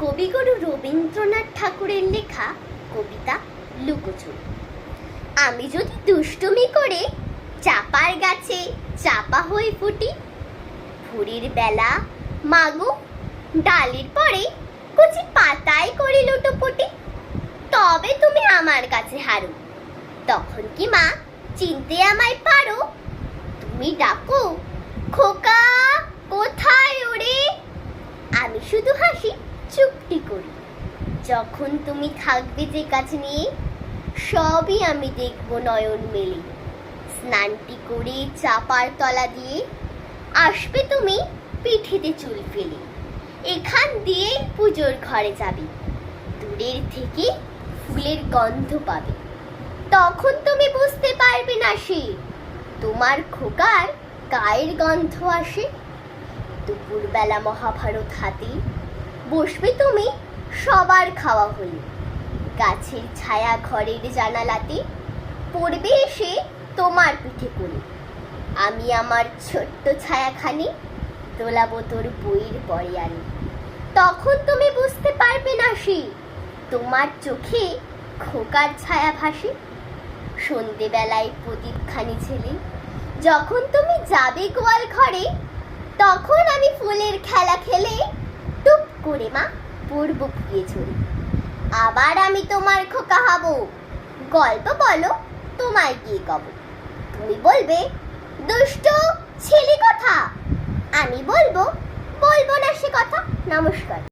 কবিগুরু রবীন্দ্রনাথ ঠাকুরের লেখা কবিতা লুকোচুরি। আমি যদি দুষ্টুমি করে চাপার গাছে চাপা হয়ে ফুটি, ভোরের বেলা মাগো ডালের পরে কচি পাতায় করে লুটোপুটি, তবে তুমি আমার কাছে হারো। তখন কি মা চিনতে আমায় পারো? তুমি ডাকো খোকা কোথায় ওরে, আমি শুধু হাসি চুপটি করি। যখন তুমি থাকবে যে কাছে নিয়ে, সবই আমি দেখব নয়ন মেলে। স্নানটি করে চাপার তলা দিয়ে আসবে তুমি পিঠেতে চুল ফেলে। এখান দিয়ে পুজোর ঘরে যাবে, দূরের থেকে ফুলের গন্ধ পাবে। তখন তুমি বুঝতে পারবে না সে তোমার খোকার গায়ের গন্ধ আসে। দুপুরবেলা মহাভারত হাতে বসবে তুমি সবার খাওয়া হলে, গাছের ছায়া ঘরের জানালাতে পড়বে এসে তোমার পিঠে কোলে। আমি আমার ছোট্ট ছায়াখানি দোলাবো তোর বইয়ের পরে আনি। তখন তুমি বুঝতে পারবে না সে তোমার চোখে খোকার ছায়া ভাসে। সন্ধেবেলায় প্রদীপখানি ছেলে যখন তুমি যাবে গোয়াল ঘরে, তখন আমি ফুলের খেলা খেলে টুপ করে মা পড়ব ফুয়ে ঝরে। আবার আমি তোমার খোকা হব, গল্প বলো তোমায় গিয়ে কব। তুমি বলবে দুষ্টু ছেলে কথা, আমি বলবো না সে কথা। নমস্কার।